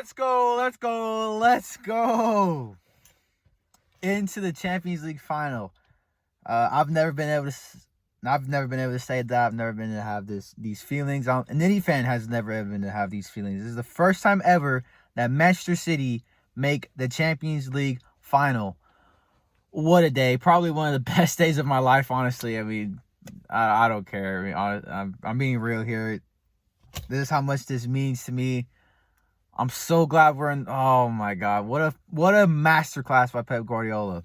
Let's go. Let's go. Let's go. Into the Champions League final. I've never been able to say that. I've never been able to have these feelings. And any fan has never ever been to have these feelings. This is the first time ever that Manchester City make the Champions League final. What a day. Probably one of the best days of my life, honestly. I mean, I don't care. I mean, I'm being real here. This is how much this means to me. I'm so glad we're in. Oh my God, what a masterclass by Pep Guardiola.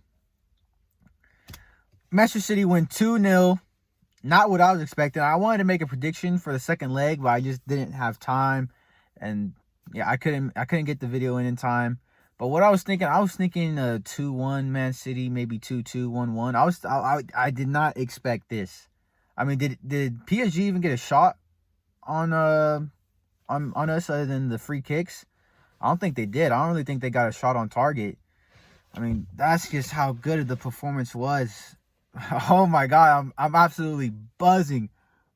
Manchester City win 2-0. Not what I was expecting. I wanted to make a prediction for the second leg, but I just didn't have time, and yeah, I couldn't get the video in time. But what I was thinking 2-1 Man City, maybe 2-2, 1-1. I did not expect this. I mean, did PSG even get a shot on us other than the free kicks? I don't think they did. I don't really think they got a shot on target. I mean, that's just how good the performance was. Oh my God, I'm absolutely buzzing.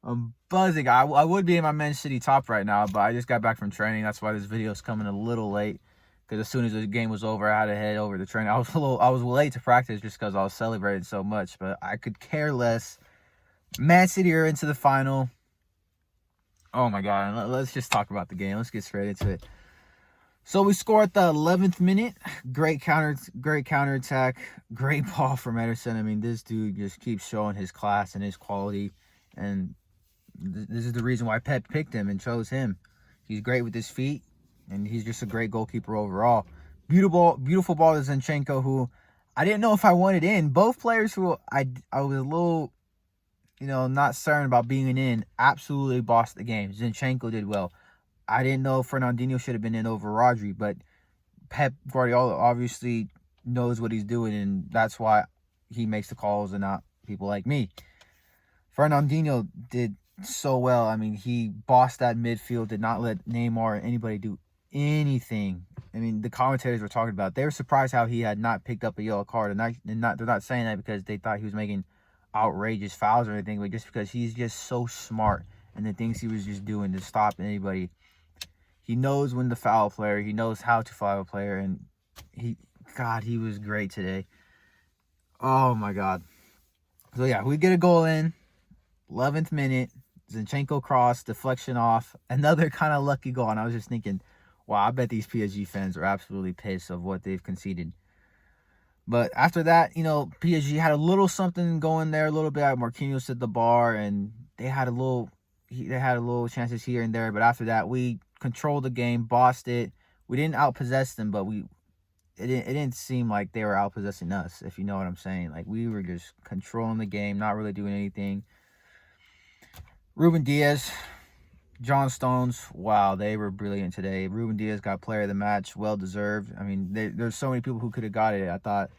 I'm buzzing. I would be in my Man City top right now, but I just got back from training. That's why this video is coming a little late. Because as soon as the game was over, I had to head over to training. I was late to practice just because I was celebrating so much, but I could care less. Man City are into the final. Oh my God, let's just talk about the game. Let's get straight into it. So we score at the 11th minute. Great counterattack. Great ball from Ederson. I mean, this dude just keeps showing his class and his quality, and this is the reason why Pep picked him and chose him. He's great with his feet, and he's just a great goalkeeper overall. Beautiful ball to Zinchenko, who I didn't know if I wanted in. Both players who I was a little, not certain about being in, absolutely bossed the game. Zinchenko did well. I didn't know Fernandinho should have been in over Rodri, but Pep Guardiola obviously knows what he's doing, and that's why he makes the calls and not people like me. Fernandinho did so well. I mean, he bossed that midfield, did not let Neymar or anybody do anything. I mean, the commentators were talking about, they were surprised how he had not picked up a yellow card, and they're not saying that because they thought he was making outrageous fouls or anything, but just because he's just so smart and the things he was just doing to stop anybody. He knows when to foul a player. He knows how to foul a player. And he was great today. Oh, my God. So, yeah, we get a goal in. 11th minute. Zinchenko cross, deflection off. Another kind of lucky goal. And I was just thinking, wow, I bet these PSG fans are absolutely pissed of what they've conceded. But after that, PSG had a little something going there a little bit. Marquinhos at the bar, and they had a little chances here and there. But after that, we controlled the game, bossed it. We didn't outpossess them, but it didn't seem like they were outpossessing us, if you know what I'm saying. Like, we were just controlling the game, not really doing anything. Ruben Diaz, John Stones, wow, they were brilliant today. Ruben Diaz got player of the match, well deserved. I mean, there's so many people who could have got it. I thought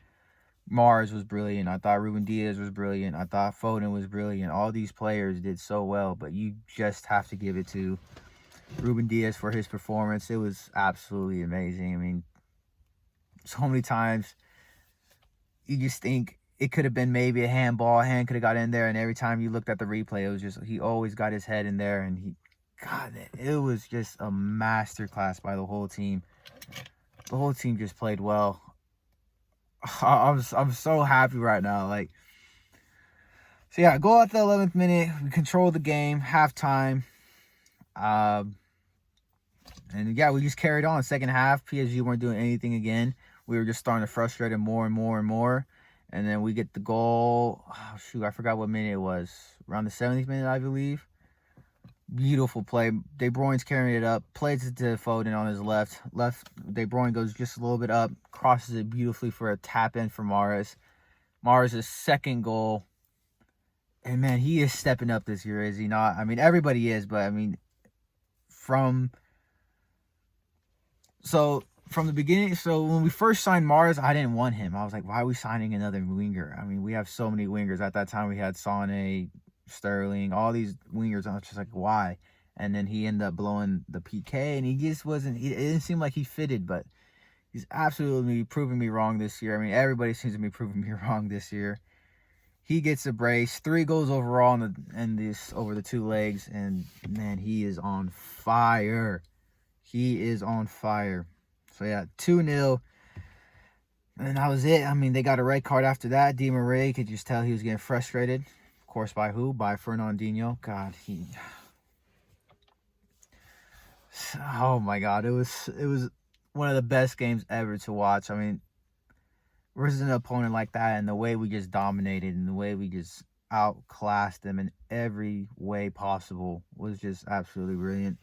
Mars was brilliant. I thought Ruben Diaz was brilliant. I thought Foden was brilliant. All these players did so well, but you just have to give it to Ruben Diaz for his performance. It was absolutely amazing. I mean, so many times you just think it could have been maybe a handball. A hand could have got in there, and every time you looked at the replay, it was just, he always got his head in there, and it was just a masterclass by the whole team. The whole team just played well. I'm so happy right now. So yeah, goal at the 11th minute. We controlled the game, halftime. And yeah, we just carried on. Second half, PSG weren't doing anything again. We were just starting to frustrate them more and more and more. And then we get the goal. Oh, shoot, I forgot what minute it was. Around the 70th minute, I believe. Beautiful play. De Bruyne's carrying it up. Plays it to Foden on his left. De Bruyne goes just a little bit up. Crosses it beautifully for a tap in for Mahrez. Mahrez' second goal. And man, he is stepping up this year, is he not? I mean, everybody is, but I mean, from the beginning, so when we first signed Mahrez, I didn't want him. I was like, why are we signing another winger? I mean, we have so many wingers. At that time, we had Sané, Sterling, all these wingers. I was just like, why? And then he ended up blowing the PK, and he just wasn't, it didn't seem like he fitted, but he's absolutely proving me wrong this year. I mean, everybody seems to be proving me wrong this year. He gets a brace, 3 goals overall over the 2 legs, and man, he is on fire. He is on fire. So yeah, 2-0. And that was it. I mean, they got a red card after that. Di Maria, could just tell he was getting frustrated. Of course, by who? By Fernandinho. God, oh my God, it was one of the best games ever to watch. I mean, versus an opponent like that, and the way we just dominated, and the way we just outclassed them in every way possible was just absolutely brilliant.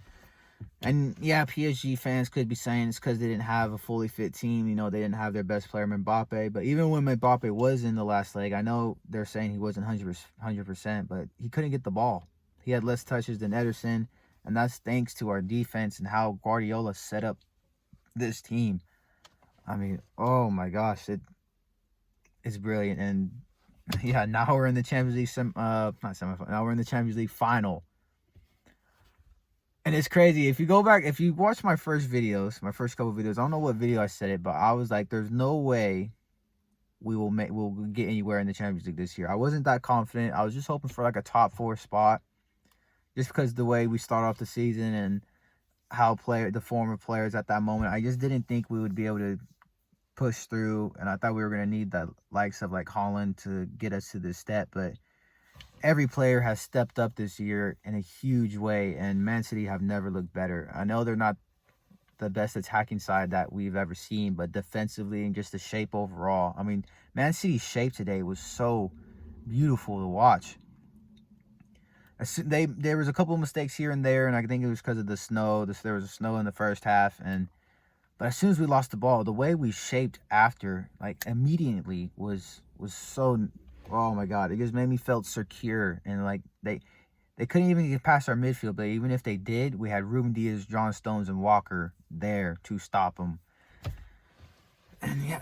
And yeah, PSG fans could be saying it's because they didn't have a fully fit team. You know, they didn't have their best player, Mbappe. But even when Mbappe was in the last leg, I know they're saying he wasn't 100%, but he couldn't get the ball. He had less touches than Ederson, and that's thanks to our defense and how Guardiola set up this team. I mean, oh my gosh, it's brilliant. And yeah, now we're in the Champions League not semifinal. Now we're in the Champions League final. And it's crazy. If you go back, if you watch my first videos, my first couple videos, I don't know what video I said it, but I was like, there's no way we'll get anywhere in the Champions League this year. I wasn't that confident. I was just hoping for like a top 4 spot, just because the way we start off the season and how the former players at that moment, I just didn't think we would be able to push through. And I thought we were going to need the likes of like Holland to get us to this step, but every player has stepped up this year in a huge way, and Man City have never looked better. I know they're not the best attacking side that we've ever seen, but defensively and just the shape overall. I mean, Man City's shape today was so beautiful to watch. There was a couple of mistakes here and there, and I think it was because of the snow. There was snow in the first half, but as soon as we lost the ball, the way we shaped after, like immediately, was so. Oh my God, it just made me felt secure, and like they couldn't even get past our midfield, but even if they did, we had Ruben Diaz, John Stones, and Walker there to stop them. And yeah,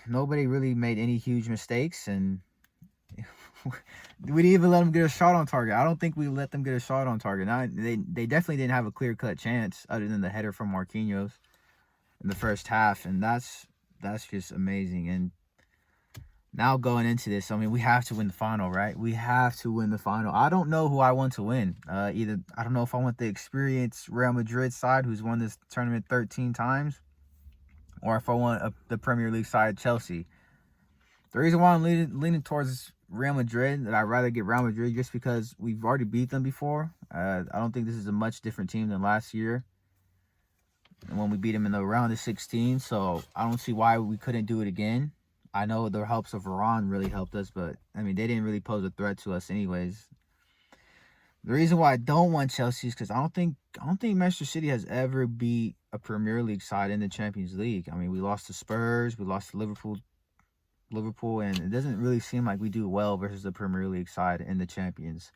nobody really made any huge mistakes, and we didn't even let them get a shot on target. I don't think we let them get a shot on target. Now, they definitely didn't have a clear-cut chance other than the header from Marquinhos in the first half, and that's just amazing. And now going into this, I mean, we have to win the final, right? We have to win the final. I don't know who I want to win. I don't know if I want the experienced Real Madrid side who's won this tournament 13 times, or if I want the Premier League side, Chelsea. The reason why I'm leaning towards Real Madrid, that I'd rather get Real Madrid, just because we've already beat them before. I don't think this is a much different team than last year when we beat them in the round of 16. So I don't see why we couldn't do it again. I know the helps of Varane really helped us, but I mean, they didn't really pose a threat to us anyways. The reason why I don't want Chelsea is because I don't think Manchester City has ever beat a Premier League side in the Champions League. I mean, we lost to Spurs, we lost to Liverpool, and it doesn't really seem like we do well versus the Premier League side in the Champions.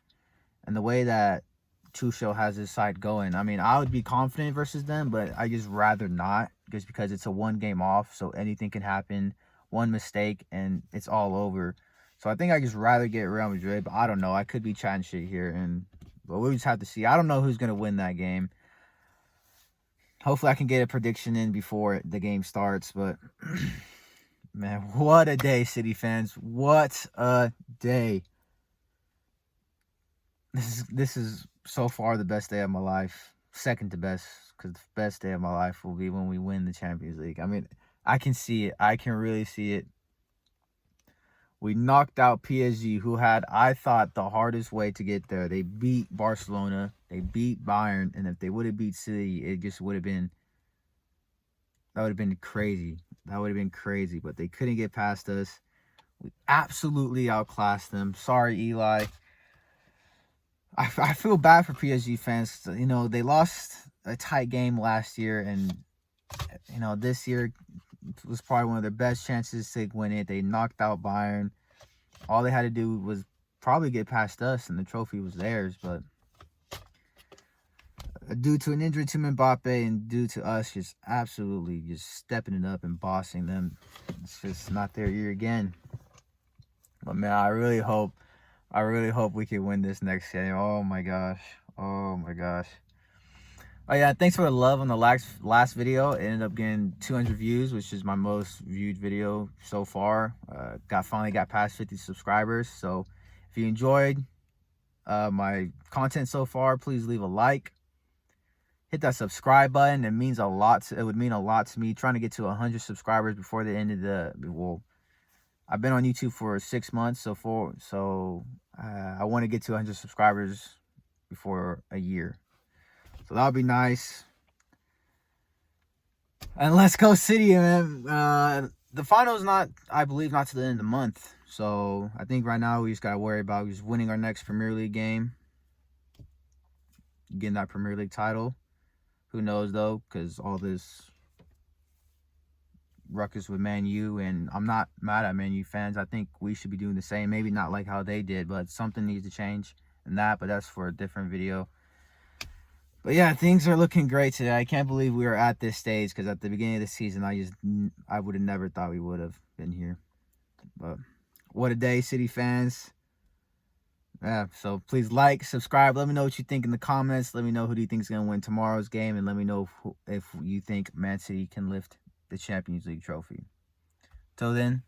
And the way that Tuchel has his side going, I mean, I would be confident versus them, but I just rather not, just because it's a 1 game off, so anything can happen. One mistake and it's all over. So I think I just rather get Real Madrid, but I don't know. I could be chatting shit here, but we'll just have to see. I don't know who's going to win that game. Hopefully I can get a prediction in before the game starts, but man, what a day, City fans. What a day. This is so far the best day of my life. Second to best, because the best day of my life will be when we win the Champions League. I mean, I can see it. I can really see it. We knocked out PSG, who had, I thought, the hardest way to get there. They beat Barcelona. They beat Bayern. And if they would have beat City, it just would have been, that would have been crazy. That would have been crazy. But they couldn't get past us. We absolutely outclassed them. Sorry, Eli. I feel bad for PSG fans. You know, they lost a tight game last year. And, you know, this year was probably one of their best chances to win it. They knocked out Bayern. All they had to do was probably get past us, and the trophy was theirs. But due to an injury to Mbappe and due to us just absolutely just stepping it up and bossing them, it's just not their year again. But man, I really hope we can win this next game. Oh my gosh. Oh my gosh. Oh yeah, thanks for the love on the last video. It ended up getting 200 views, which is my most viewed video so far. Finally got past 50 subscribers. So if you enjoyed my content so far, please leave a like. hit that subscribe button. It means a lot. It would mean a lot to me. Trying to get to 100 subscribers before the end of I've been on YouTube for 6 months, so I want to get to 100 subscribers before a year. So that would be nice. And let's go City, man. The final's not, I believe, not to the end of the month. So I think right now we just gotta worry about just winning our next Premier League game, getting that Premier League title. Who knows though? Because all this ruckus with Man U, and I'm not mad at Man U fans. I think we should be doing the same. Maybe not like how they did, but something needs to change in that. But that's for a different video. But yeah, things are looking great today. I can't believe we were at this stage, because at the beginning of the season, I would have never thought we would have been here. But what a day, City fans. Yeah, so please like, subscribe. Let me know what you think in the comments. Let me know who do you think is going to win tomorrow's game. And let me know if you think Man City can lift the Champions League trophy. Till then,